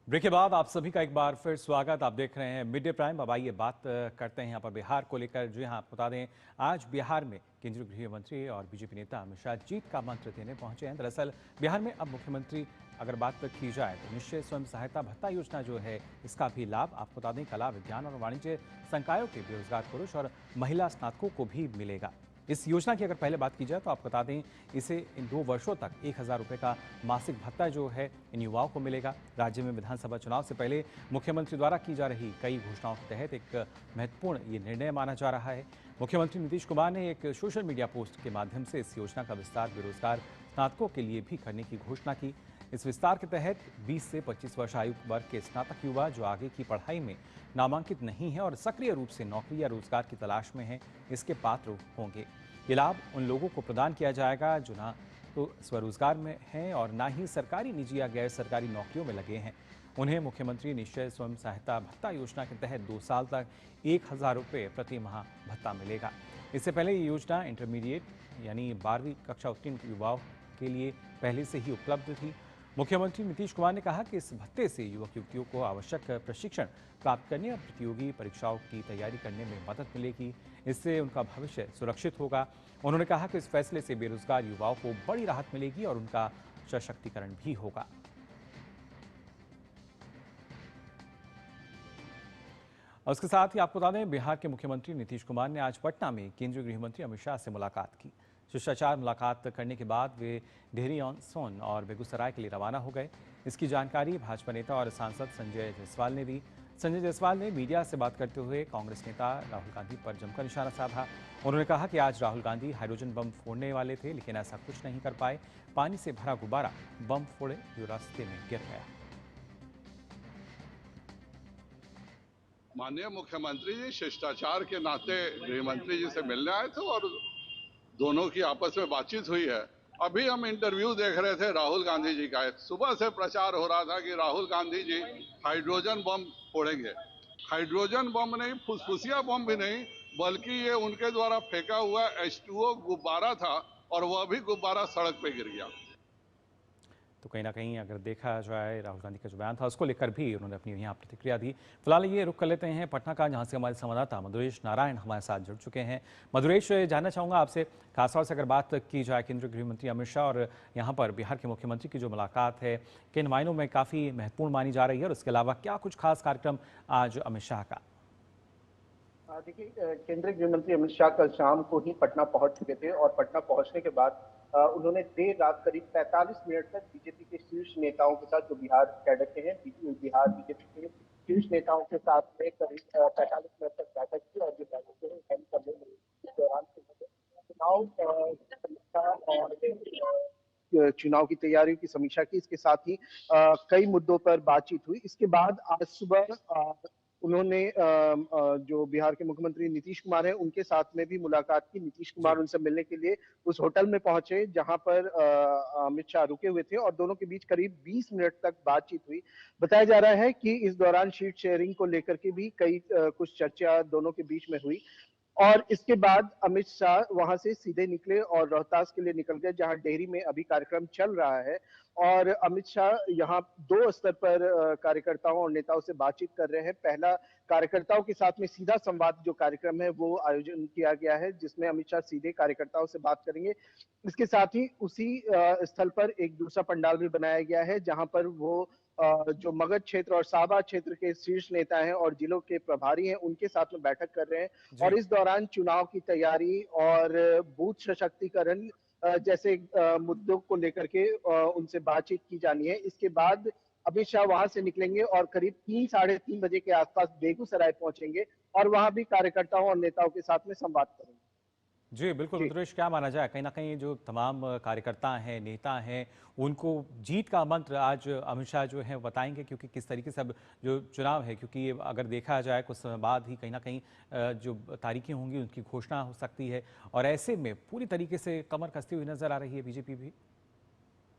Break के बाद आप सभी का एक बार फिर स्वागत। आप देख रहे हैं मिड डे प्राइम। अब आइए बात करते हैं यहाँ पर बिहार को लेकर। जी हाँ, आपको बता दें आज बिहार में केंद्रीय गृह मंत्री और बीजेपी नेता अमित शाह जीत का मंत्र देने पहुंचे हैं। दरअसल बिहार में अब मुख्यमंत्री अगर बात की जाए तो निश्चय स्वयं सहायता भत्ता योजना जो है इसका भी लाभ आपको बता दें कला, विज्ञान और वाणिज्य संकायों के बेरोजगार पुरुष और महिला स्नातकों को भी मिलेगा। इस योजना की अगर पहले बात की जाए तो आप बता दें इसे इन 2 वर्षों तक 1,000 रुपये का मासिक भत्ता जो है इन युवाओं को मिलेगा। राज्य में विधानसभा चुनाव से पहले मुख्यमंत्री द्वारा की जा रही कई घोषणाओं के तहत एक महत्वपूर्ण ये निर्णय माना जा रहा है। मुख्यमंत्री नीतीश कुमार ने एक सोशल मीडिया पोस्ट के माध्यम से इस योजना का विस्तार बेरोजगार स्नातकों के लिए भी करने की घोषणा की। इस विस्तार के तहत 20 से 25 वर्ष आयु वर्ग के स्नातक युवा जो आगे की पढ़ाई में नामांकित नहीं है और सक्रिय रूप से नौकरी या रोजगार की तलाश में है, इसके पात्र होंगे। ये लाभ उन लोगों को प्रदान किया जाएगा जो ना तो स्वरोजगार में हैं और ना ही सरकारी, निजी या गैर सरकारी नौकरियों में लगे हैं। उन्हें मुख्यमंत्री निश्चय स्वयं सहायता भत्ता योजना के तहत 2 साल तक 1,000 रुपये प्रति माह भत्ता मिलेगा। इससे पहले ये योजना इंटरमीडिएट यानी 12वीं कक्षा उत्तीर्ण युवाओं के लिए पहले से ही उपलब्ध थी। मुख्यमंत्री नीतीश कुमार ने कहा कि इस भत्ते से युवक युवतियों को आवश्यक प्रशिक्षण प्राप्त करने और प्रतियोगी परीक्षाओं की तैयारी करने में मदद मिलेगी। इससे उनका भविष्य सुरक्षित होगा। उन्होंने कहा कि इस फैसले से बेरोजगार युवाओं को बड़ी राहत मिलेगी और उनका सशक्तिकरण भी होगा। और उसके साथ ही आपको बता दें बिहार के मुख्यमंत्री नीतीश कुमार ने आज पटना में केंद्रीय गृह मंत्री अमित शाह से मुलाकात की। शिष्टाचार मुलाकात करने के बाद वे डेहरी ऑन सोन और बेगूसराय के लिए रवाना हो गए। इसकी जानकारी भाजपा नेता और सांसद संजय जायसवाल ने दी। संजय जायसवाल ने मीडिया से बात करते हुए कांग्रेस नेता राहुल गांधी पर जमकर निशाना साधा। उन्होंने कहा कि आज राहुल गांधी हाइड्रोजन बम फोड़ने वाले थे लेकिन ऐसा कुछ नहीं कर पाए। पानी से भरा गुब्बारा बम फोड़े जो रास्ते में गिर गया। माननीय मुख्यमंत्री जी शिष्टाचार के नाते गृह मंत्री जी से मिलने आए थे और दोनों की आपस में बातचीत हुई है। अभी हम इंटरव्यू देख रहे थे राहुल गांधी जी का। सुबह से प्रचार हो रहा था कि Rahul Gandhi ji hydrogen bomb फोड़ेंगे। Hydrogen bomb नहीं, फुसफुसिया बम भी नहीं, बल्कि ये उनके द्वारा फेंका हुआ H2O गुब्बारा था और वह भी गुब्बारा सड़क पे गिर गया। तो कहीं ना कहीं अगर देखा जाए राहुल गांधी का जो बयान था उसको लेकर भी उन्होंने अपनी यहाँ प्रतिक्रिया दी। फिलहाल ये रुख कर लेते हैं पटना का, जहाँ से हमारे संवाददाता मधुरेश नारायण हमारे साथ जुड़ चुके हैं। मधुरेश, जानना चाहूँगा आपसे खासतौर से अगर बात की जाए केंद्रीय गृह मंत्री अमित शाह और यहाँ पर बिहार के मुख्यमंत्री की जो मुलाकात है किन मायनों में काफ़ी महत्वपूर्ण मानी जा रही है और उसके अलावा क्या कुछ खास कार्यक्रम आज अमित शाह का? देखिए, केंद्रीय गृह मंत्री अमित शाह कल शाम को ही पटना पहुंच चुके थे और पटना पहुंचने के बाद उन्होंने देर रात करीब 45 मिनट तक बीजेपी के शीर्ष नेताओं के साथ, जो बिहार कैडर के हैं, बिहार बीजेपी के शीर्ष नेताओं के साथ में करीब 45 मिनट तक बैठक की और जो बैठक जो है करने में इस दौरान चुनाव समीक्षा और चुनाव की तैयारियों की समीक्षा की। इसके साथ ही कई मुद्दों पर बातचीत हुई। इसके बाद आज सुबह उन्होंने जो बिहार के मुख्यमंत्री नीतीश कुमार हैं उनके साथ में भी मुलाकात की। नीतीश कुमार उनसे मिलने के लिए उस होटल में पहुंचे जहां पर अमित शाह रुके हुए थे और दोनों के बीच करीब 20 मिनट तक बातचीत हुई। बताया जा रहा है कि इस दौरान सीट शेयरिंग को लेकर के भी कई कुछ चर्चा दोनों के बीच में हुई और इसके बाद अमित शाह वहां से सीधे निकले और रोहतास के लिए निकल गए, जहां डेहरी में अभी कार्यक्रम चल रहा है। और अमित शाह यहाँ 2 स्तर पर कार्यकर्ताओं और नेताओं से बातचीत कर रहे हैं। पहला, कार्यकर्ताओं के साथ में सीधा संवाद जो कार्यक्रम है वो आयोजन किया गया है, जिसमें अमित शाह सीधे कार्यकर्ताओं से बात करेंगे। इसके साथ ही उसी स्थल पर एक दूसरा पंडाल भी बनाया गया है, जहां पर वो जो मगध क्षेत्र और साबा क्षेत्र के शीर्ष नेता हैं और जिलों के प्रभारी हैं उनके साथ में बैठक कर रहे हैं और इस दौरान चुनाव की तैयारी और बूथ सशक्तिकरण जैसे मुद्दों को लेकर के उनसे बातचीत की जानी है। इसके बाद अमित शाह वहां से निकलेंगे और करीब 3 साढ़े 3 बजे के आसपास बेगूसराय पहुंचेंगे और वहां भी कार्यकर्ताओं और नेताओं के साथ में संवाद करेंगे। जी बिल्कुल जी। मधुरेश, क्या माना जाए कहीं ना कहीं जो तमाम कार्यकर्ता हैं, नेता हैं, उनको जीत का मंत्र आज अमित शाह जो है बताएंगे, क्योंकि किस तरीके से अब जो चुनाव है, क्योंकि ये अगर देखा जाए कुछ समय बाद ही कहीं ना कहीं जो तारीखें होंगी उनकी घोषणा हो सकती है और ऐसे में पूरी तरीके से कमर कसती हुई नजर आ रही है बीजेपी भी।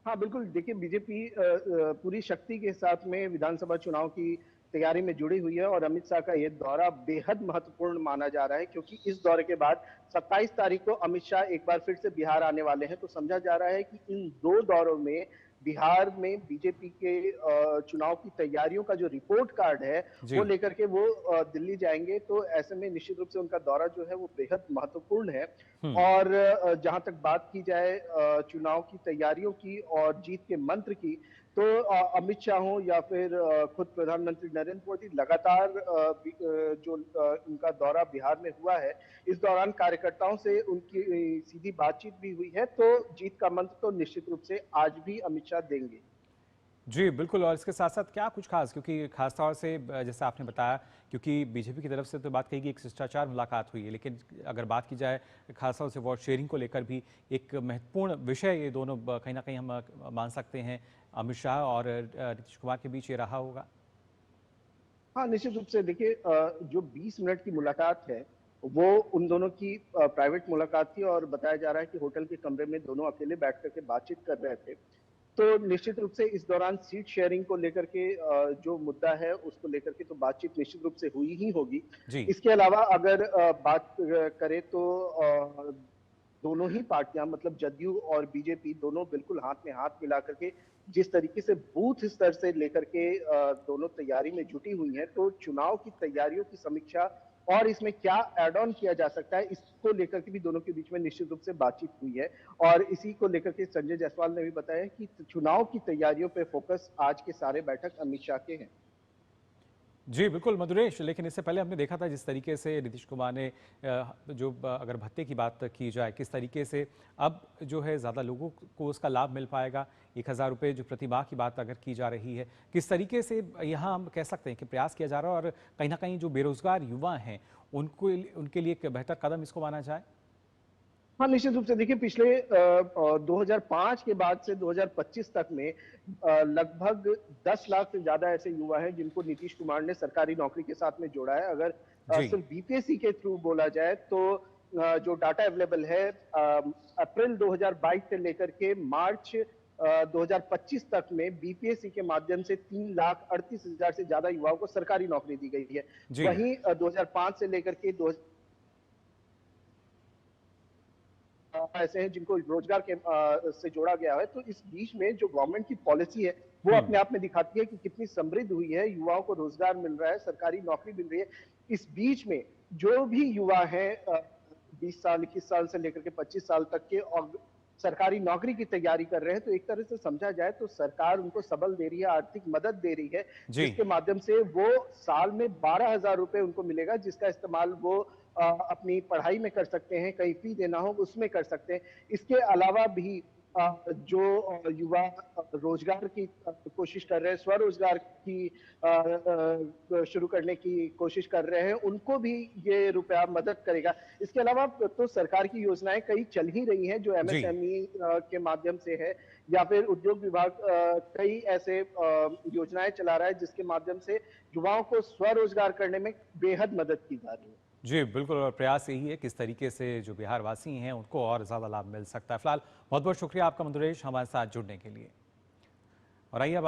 हाँ, बिल्कुल। देखिए, बीजेपी पूरी शक्ति के साथ में विधानसभा चुनाव की तैयारी में जुड़ी हुई है और अमित शाह का ये दौरा बेहद महत्वपूर्ण माना जा रहा है, क्योंकि इस दौरे के बाद 27 तारीख को अमित शाह एक बार फिर से बिहार आने वाले हैं। तो समझा जा रहा है कि इन 2 दौरों में बिहार में बीजेपी के चुनाव की तैयारियों का जो रिपोर्ट कार्ड है जी। वो लेकर के वो दिल्ली जाएंगे। तो ऐसे में निश्चित रूप से उनका दौरा जो है वो बेहद महत्वपूर्ण है। हम्म। और जहां तक बात की जाए चुनाव की तैयारियों की और जीत के मंत्र की, तो अमित शाह हो या फिर खुद प्रधानमंत्री नरेंद्र मोदी लगातार जो उनका दौरा बिहार में हुआ है, इस दौरान कार्यकर्ताओं से उनकी सीधी बातचीत भी हुई है। तो जीत का मंत्र तो निश्चित रूप से आज भी अमित शाह देंगे। जी, बिल्कुल। और इसके साथ-साथ क्या कुछ ख़ास, क्योंकि ख़ास तौर से जैसे आपने बताया, क्योंकि बीजेपी की तरफ से तो बात कही कि एक शिष्टाचार मुलाकात हुई है, लेकिन अगर बात की जाए ख़ास तौर से वोट शेयरिंग को लेकर भी एक महत्वपूर्ण विषय ये दोनों कहीं न कहीं हम मान सकते हैं अमित शाह और नीतीश कुमार के बीच ये रहा होगा? हाँ, निश्चित रूप से देखिए, जो 20 मिनट की मुलाकात है, वो उन दोनों की प्राइवेट मुलाकात थी और बताया जा रहा है कि होटल के कमरे में दोनों अकेले बैठ कर के बातचीत कर रहे थे। तो निश्चित रूप से इस दौरान सीट शेयरिंग को लेकर के जो मुद्दा है उसको लेकर के तो बातचीत निश्चित रूप से हुई ही होगी। जी। इसके अलावा अगर बात करें तो दोनों ही पार्टियां मतलब जदयू और बीजेपी दोनों बिल्कुल हाथ में हाथ मिला करके जिस तरीके से बूथ स्तर से लेकर के दोनों तैयारी में जुटी हुई हैं, तो चुनाव की तैयारियों की समीक्षा और इसमें क्या ऐड ऑन किया जा सकता है, इसको लेकर के भी दोनों के बीच में निश्चित रूप से बातचीत हुई है। और इसी को लेकर के संजय जायसवाल ने भी बताया कि चुनाव की तैयारियों पे फोकस आज के सारे बैठक अमित शाह के हैं। जी, बिल्कुल मधुरेश, लेकिन इससे पहले हमने देखा था जिस तरीके से नीतीश कुमार ने अगर भत्ते की बात की जाए, किस तरीके से अब जो है ज़्यादा लोगों को उसका लाभ मिल पाएगा। 1000 रुपये जो प्रति माह की बात अगर की जा रही है, किस तरीके से यहाँ हम कह सकते हैं कि प्रयास किया जा रहा है और कहीं न कहीं जो बेरोज़गार युवा हैं, उनके लिए एक बेहतर कदम इसको माना जाए? हाँ, निश्चित रूप से देखिए, पिछले 2005 के बाद से 2025 तक में लगभग 10 लाख से ज्यादा ऐसे युवा हैं जिनको नीतीश कुमार ने सरकारी नौकरी के साथ में जोड़ा है। अगर जी। सिर्फ बीपीएससी के थ्रू बोला जाए तो जो डाटा अवेलेबल है, अप्रैल 2022 से लेकर के मार्च 2025 तक में बीपीएससी के माध्यम से 3,38,000 से ज्यादा युवाओं को सरकारी नौकरी दी गई है। जी। वहीं 2005 से लेकर के ऐसे हैं जिनको रोजगार के से जोड़ा गया है। तो इस बीच में जो गवर्नमेंट की पॉलिसी है वो हुँ। अपने आप में दिखाती है कि कितनी समृद्ध हुई है, युवाओं को रोजगार मिल रहा है, सरकारी नौकरी मिल रही है। इस बीच में जो भी युवा है 20 साल 21 साल से लेकर के 25 साल तक के और सरकारी नौकरी की तैयारी कर रहे हैं, तो एक तरह से समझा जाए तो सरकार उनको सबल दे रही है, आर्थिक मदद दे रही है, जी। जिसके माध्यम से वो साल में 12,000 रुपए उनको मिलेगा, जिसका इस्तेमाल वो अपनी पढ़ाई में कर सकते हैं, कहीं फी देना हो उसमें कर सकते हैं। इसके अलावा भी जो युवा रोजगार की कोशिश कर रहे हैं, स्वरोजगार की शुरू करने की कोशिश कर रहे हैं, उनको भी ये रुपया मदद करेगा। इसके अलावा तो सरकार की योजनाएं कई चल ही रही हैं जो जी। एमएसएमई के माध्यम से है, या फिर उद्योग विभाग कई ऐसे योजनाएं चला रहा है जिसके माध्यम से युवाओं को स्वरोजगार करने में बेहद मदद की जा रही है। जी, बिल्कुल। और प्रयास यही है किस तरीके से जो बिहार वासी हैं उनको और ज़्यादा लाभ मिल सकता है। फिलहाल बहुत-बहुत शुक्रिया आपका मधुरेश हमारे साथ जुड़ने के लिए। और आइए अब